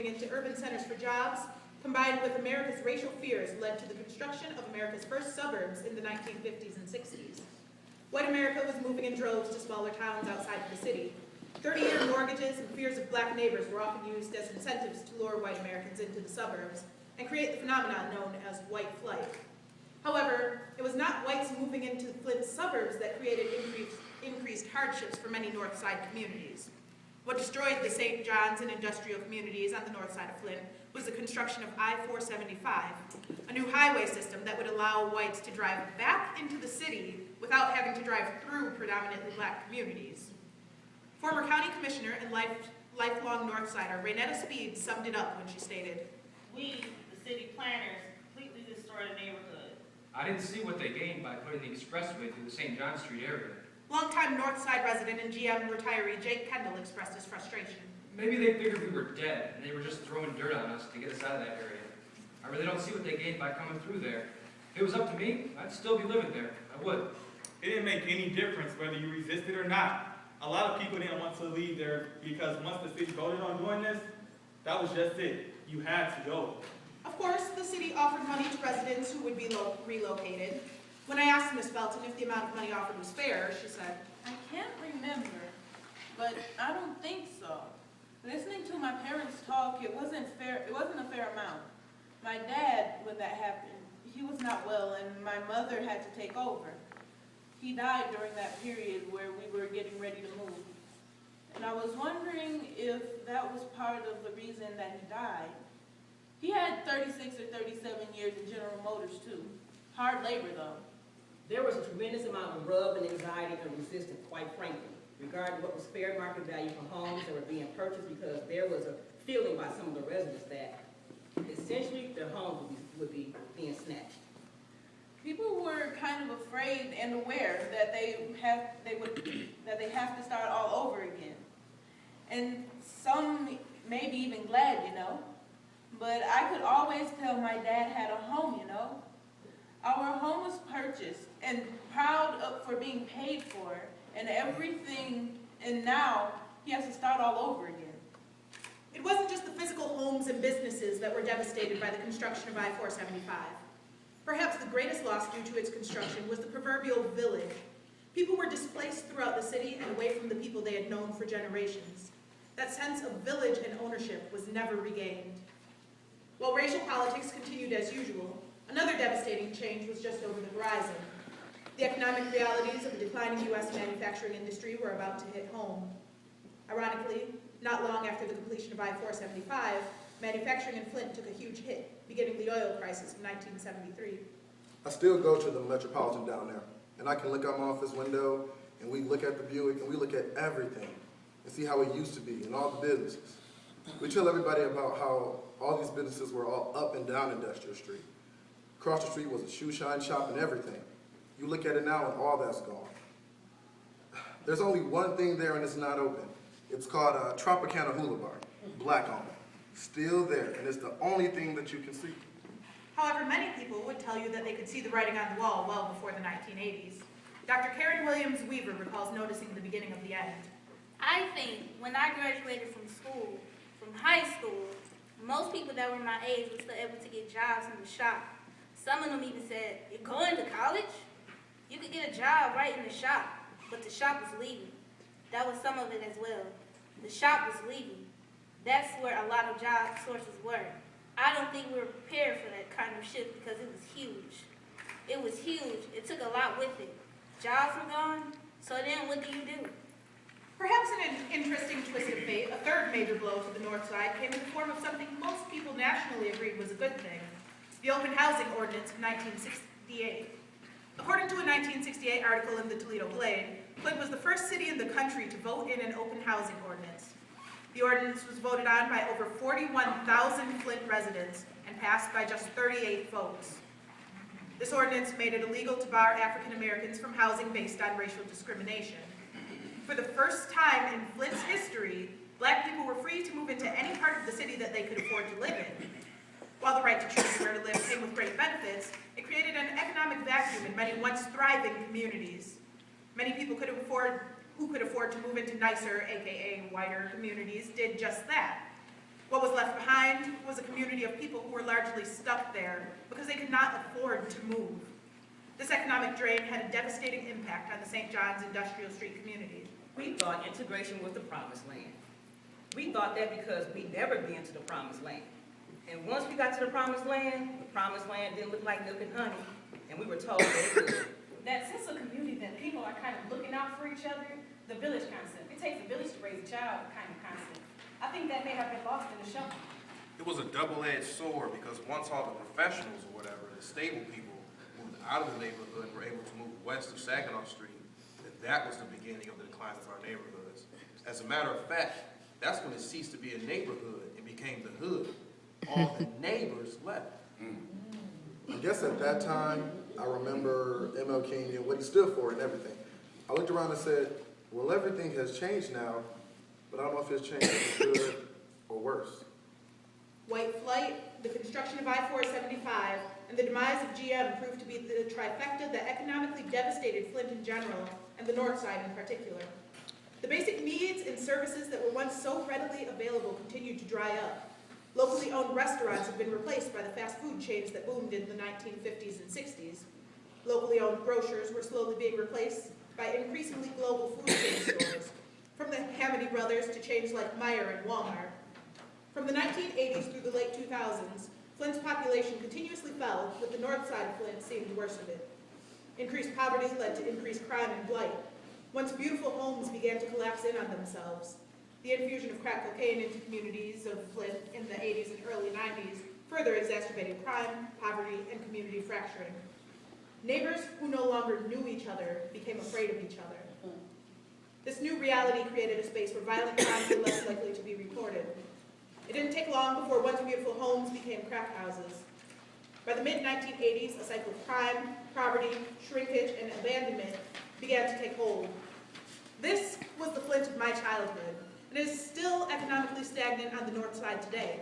moving into urban centers for jobs, combined with America's racial fears, led to the construction of America's first suburbs in the 1950s and 60s. White America was moving in droves to smaller towns outside of the city. 30-year mortgages and fears of black neighbors were often used as incentives to lure white Americans into the suburbs and create the phenomenon known as white flight. However, it was not whites moving into Flint's suburbs that created increased hardships for many North Side communities. What destroyed the St. John's and industrial communities on the north side of Flint was the construction of I-475, a new highway system that would allow whites to drive back into the city without having to drive through predominantly black communities. Former county commissioner and lifelong North Sider, Raynetta Speed, summed it up when she stated, "We, the city planners, completely destroyed the neighborhood." I didn't see what they gained by putting the expressway through the St. John Street area. Longtime North Side resident and GM retiree Jake Kendall expressed his frustration. Maybe they figured we were dead, and they were just throwing dirt on us to get us out of that area. I really don't see what they gained by coming through there. If it was up to me, I'd still be living there. I would. It didn't make any difference whether you resisted or not. A lot of people didn't want to leave there because once the city voted on doing this, that was just it. You had to go. Of course, the city offered money to residents who would be relocated. When I asked Ms. Felton if the amount of money offered was fair, she said, "I can't remember, but I don't think so. Listening to my parents talk, it wasn't fair. It wasn't a fair amount. My dad, when that happened, he was not well, and my mother had to take over. He died during that period where we were getting ready to move. And I was wondering if that was part of the reason that he died. He had 36 or 37 years in General Motors, too. Hard labor, though. There was a tremendous amount of rub and anxiety and resistance, quite frankly, regarding what was fair market value for homes that were being purchased, because there was a feeling by some of the residents that essentially their homes would be being snatched. People were kind of afraid and aware that they have to start all over again. And some may be even glad, you know. But I could always tell my dad had a home, you know. Our home was purchased and proud for being paid for and everything, and now he has to start all over again." it wasn't just the physical homes and businesses that were devastated by the construction of I-475. Perhaps the greatest loss due to its construction was the proverbial village. People were displaced throughout the city and away from the people they had known for generations. That sense of village and ownership was never regained. While racial politics continued as usual, another devastating change was just over the horizon. The economic realities of a declining U.S. manufacturing industry were about to hit home. Ironically, not long after the completion of I-475, manufacturing in Flint took a huge hit, beginning the oil crisis of 1973. I still go to the Metropolitan down there, and I can look out my office window, and we look at the Buick, and we look at everything, and see how it used to be, and all the businesses. We tell everybody about how all these businesses were all up and down Industrial Street. Across the street was a shoe shine shop and everything. You look at it now, and all that's gone. There's only one thing there, and it's not open. It's called Tropicana Hula Bar, black owned. Still there, and it's the only thing that you can see. However, many people would tell you that they could see the writing on the wall well before the 1980s. Dr. Karen Williams Weaver recalls noticing the beginning of the end. I think when I graduated from school, from high school, most people that were my age were still able to get jobs in the shop. Some of them even said, "You're going to college? You could get a job right in the shop," but the shop was leaving. That was some of it as well. The shop was leaving. That's where a lot of job sources were. I don't think we were prepared for that kind of shift because it was huge. It was huge. It took a lot with it. Jobs were gone, so then what do you do? Perhaps in an interesting twist of fate, a third major blow to the North Side came in the form of something most people nationally agreed was a good thing: the Open Housing Ordinance of 1968. According to a 1968 article in the Toledo Blade, Flint was the first city in the country to vote in an open housing ordinance. The ordinance was voted on by over 41,000 Flint residents and passed by just 38 votes. This ordinance made it illegal to bar African Americans from housing based on racial discrimination. For the first time in Flint's history, black people were free to move into any part of the city that they could afford to live in. While the right to choose where to live came with great benefits, it created an economic vacuum in many once thriving communities. Many people who could afford to move into nicer, aka whiter communities, did just that. What was left behind was a community of people who were largely stuck there because they could not afford to move. This economic drain had a devastating impact on the St. John's Industrial Street community. We thought integration was the promised land. We thought that because we'd never been to the promised land. And once we got to the promised land didn't look like milk and honey, and we were told that it would. That sense of community that people are kind of looking out for each other, the village concept. It takes a village to raise a child kind of concept. I think that may have been lost in the shuffle. It was a double-edged sword because once all the professionals or whatever, the stable people, moved out of the neighborhood and were able to move west of Saginaw Street, then that was the beginning of the decline of our neighborhoods. As a matter of fact, that's when it ceased to be a neighborhood and became the hood. All the neighbors left. I guess at that time, I remember ML King and what he stood for and everything. I looked around and said, well, everything has changed now, but I don't know if it's changed for good or worse. White flight, the construction of I-475, and the demise of GM proved to be the trifecta that economically devastated Flint in general, and the North Side in particular. The basic needs and services that were once so readily available continued to dry up. Locally owned restaurants have been replaced by the fast food chains that boomed in the 1950s and 60s. Locally owned grocers were slowly being replaced by increasingly global food chain stores, from the Hamady Brothers to chains like Meijer and Walmart. From the 1980s through the late 2000s, Flint's population continuously fell, with the north side of Flint seeing the worst of it. Increased poverty led to increased crime and blight. Once beautiful homes began to collapse in on themselves. The infusion of crack cocaine into communities of Flint in the 80s and early 90s further exacerbated crime, poverty, and community fracturing. Neighbors who no longer knew each other became afraid of each other. This new reality created a space where violent crimes were less likely to be reported. It didn't take long before once beautiful homes became crack houses. By the mid-1980s, a cycle of crime, poverty, shrinkage, and abandonment began to take hold. This was the Flint of my childhood, and is still economically stagnant on the north side today.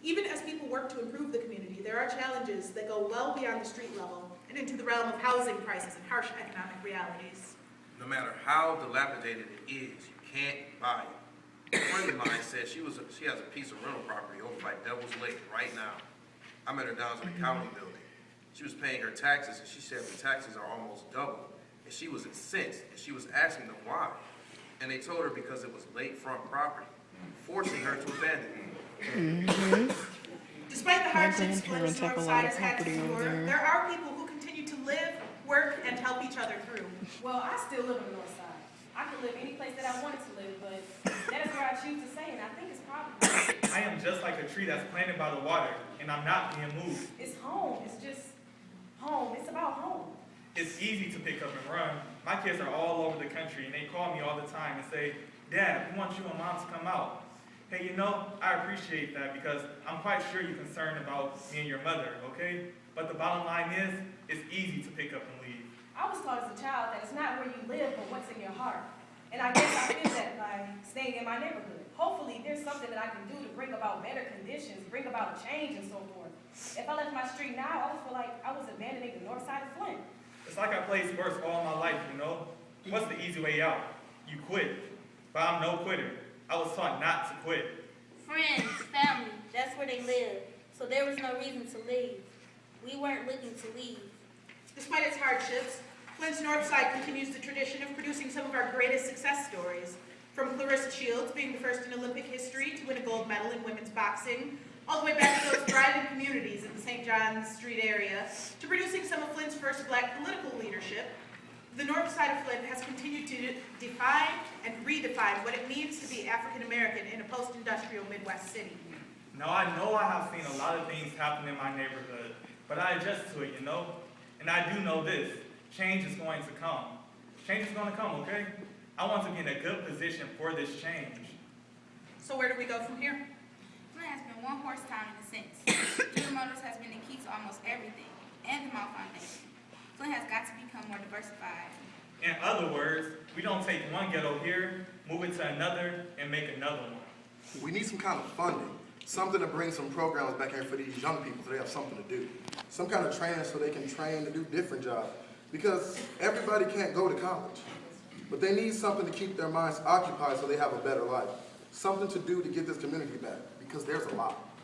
Even as people work to improve the community, there are challenges that go well beyond the street level and into the realm of housing prices and harsh economic realities. No matter how dilapidated it is, you can't buy it. A friend of mine said she has a piece of rental property over by Devil's Lake right now. I met her down to the county building. She was paying her taxes, and she said the taxes are almost double. And she was incensed, and she was asking them why. And they told her because it was lakefront property, forcing her to abandon it. Despite the hardships Flint's north side has had to endure, there are people who continue to live, work, and help each other through. Well, I still live on the north side. I could live any place that I wanted to live, but that is where I choose to stay, and I think it's probably. I am just like a tree that's planted by the water, and I'm not being moved. It's home. It's just home. It's about home. It's easy to pick up and run. My kids are all over the country, and they call me all the time and say, Dad, we want you and Mom to come out. Hey, you know, I appreciate that because I'm quite sure you're concerned about me and your mother, okay? But the bottom line is, it's easy to pick up and leave. I was taught as a child that it's not where you live, but what's in your heart. And I guess I feel that by staying in my neighborhood. Hopefully, there's something that I can do to bring about better conditions, bring about a change and so forth. If I left my street now, I would feel like I was abandoning the north side of Flint. It's like I played sports all my life, you know? What's the easy way out? You quit. But I'm no quitter. I was taught not to quit. Friends, family, that's where they live. So there was no reason to leave. We weren't looking to leave. Despite its hardships, Flint's north side continues the tradition of producing some of our greatest success stories. From Clarissa Shields being the first in Olympic history to win a gold medal in women's boxing, all the way back to those thriving communities in the St. John's Street area, to producing some of Flint's first black political leadership, the north side of Flint has continued to define and redefine what it means to be African American in a post-industrial Midwest city. Now, I know I have seen a lot of things happen in my neighborhood, but I adjust to it, you know? And I do know this, change is going to come. Change is going to come, okay? I want to be in a good position for this change. So where do we go from here? Flint has been one horse town in a sense. General Motors has been the key to almost everything, and the Mount Foundation. Flint has got to become more diversified. In other words, we don't take one ghetto here, move it to another, and make another one. We need some kind of funding, something to bring some programs back here for these young people so they have something to do. Some kind of training so they can train to do different jobs. Because everybody can't go to college, but they need something to keep their minds occupied so they have a better life. something to do to get this community back, because there's a lot.